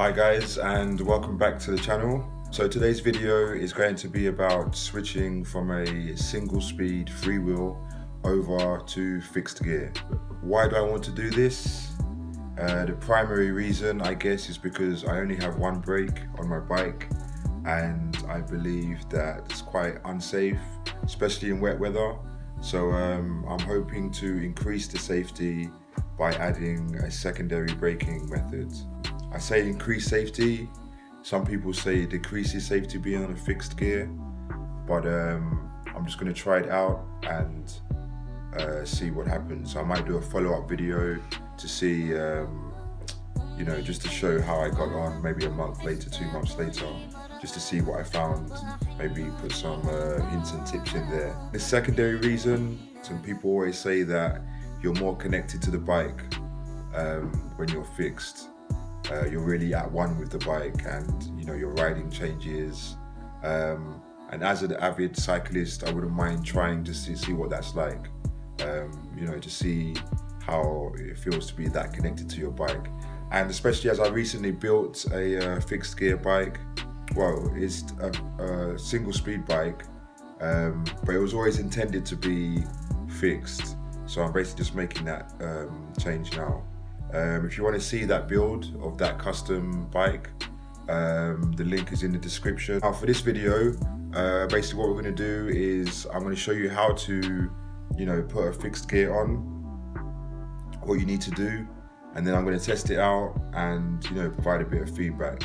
Hi guys, and welcome back to the channel. So today's video is going to be about switching from a single speed freewheel over to fixed gear. Why do I want to do this? The primary reason, I guess, is because I only have one brake on my bike and I believe that it's quite unsafe, especially in wet weather. So I'm hoping to increase the safety by adding a secondary braking method. I say increase safety, some people say it decreases safety being on a fixed gear, but I'm just going to try it out and see what happens. I might do a follow-up video to see, just to show how I got on maybe a month later, 2 months later, just to see what I found, maybe put some hints and tips in there. The secondary reason, some people always say that you're more connected to the bike when you're fixed. You're really at one with the bike, and your riding changes. And as an avid cyclist, I wouldn't mind trying to see what that's like. To see how it feels to be that connected to your bike. And especially as I recently built a fixed gear bike. Well, it's a single speed bike, but it was always intended to be fixed. So I'm basically just making that change now. If you want to see that build of that custom bike, the link is in the description. Now for this video, basically what we're going to do is I'm going to show you how to, put a fixed gear on, what you need to do, and then I'm going to test it out and, provide a bit of feedback.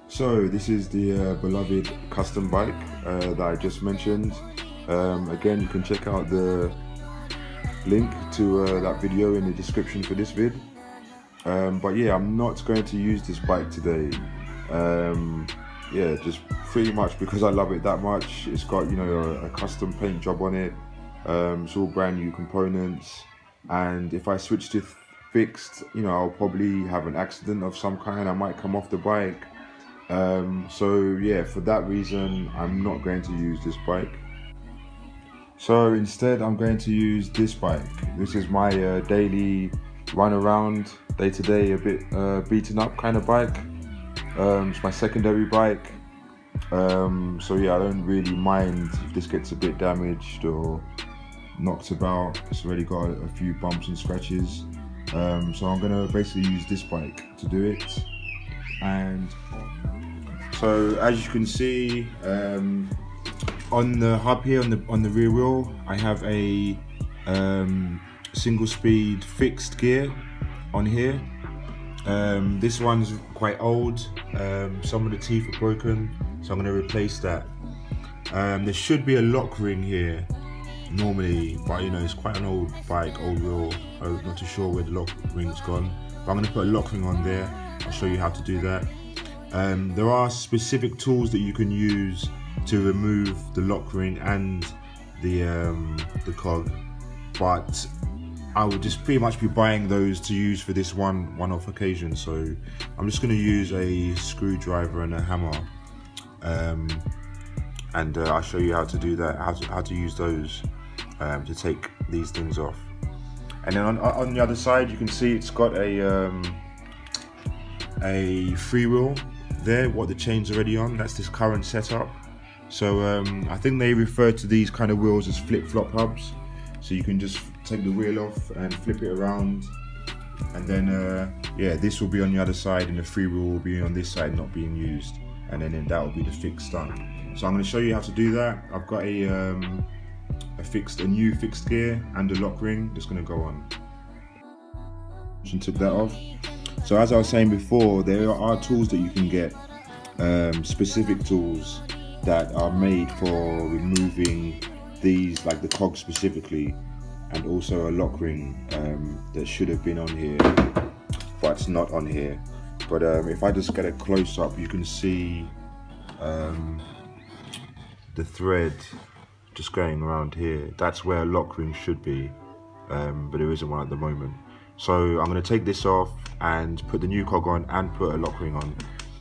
So this is the beloved custom bike that I just mentioned. Again, you can check out the link to that video in the description for this vid. But yeah, I'm not going to use this bike today. Just pretty much because I love it that much. It's got a custom paint job on it. It's all brand new components, and if I switch to fixed, I'll probably have an accident of some kind. I might come off the bike. So yeah, for that reason, I'm not going to use this bike. So instead, I'm going to use this bike. This is my daily run around, day to day, a bit beaten up kind of bike. It's my secondary bike. So yeah, I don't really mind if this gets a bit damaged or knocked about. It's already got a few bumps and scratches. So I'm gonna basically use this bike to do it. And so as you can see, on the hub here, on the rear wheel, I have a single speed fixed gear on here. This one's quite old. Some of the teeth are broken, so I'm going to replace that. There should be a lock ring here normally, but it's quite an old bike, old wheel. I'm not too sure where the lock ring's gone, but I'm going to put a lock ring on there. I'll show you how to do that. There are specific tools that you can use to remove the lock ring and the cog, but I would just pretty much be buying those to use for this one-off occasion. So I'm just going to use a screwdriver and a hammer, and I'll show you how to do that, how to use those to take these things off. And then on the other side, you can see it's got a freewheel there, what the chain's already on. That's this current setup. So I think they refer to these kind of wheels as flip-flop hubs. So you can just take the wheel off and flip it around, and then this will be on the other side and the freewheel will be on this side not being used, and then that will be the fixed stuff. So I'm going to show you how to do that. I've got a new fixed gear and a lock ring that's going to go on. And took that off. So as I was saying before, there are tools that you can get, specific tools that are made for removing these, like the cog specifically, and also a lock ring that should have been on here, but it's not on here. But if I just get a close up, you can see the thread just going around here. That's where a lock ring should be, but there isn't one at the moment. So I'm going to take this off and put the new cog on and put a lock ring on,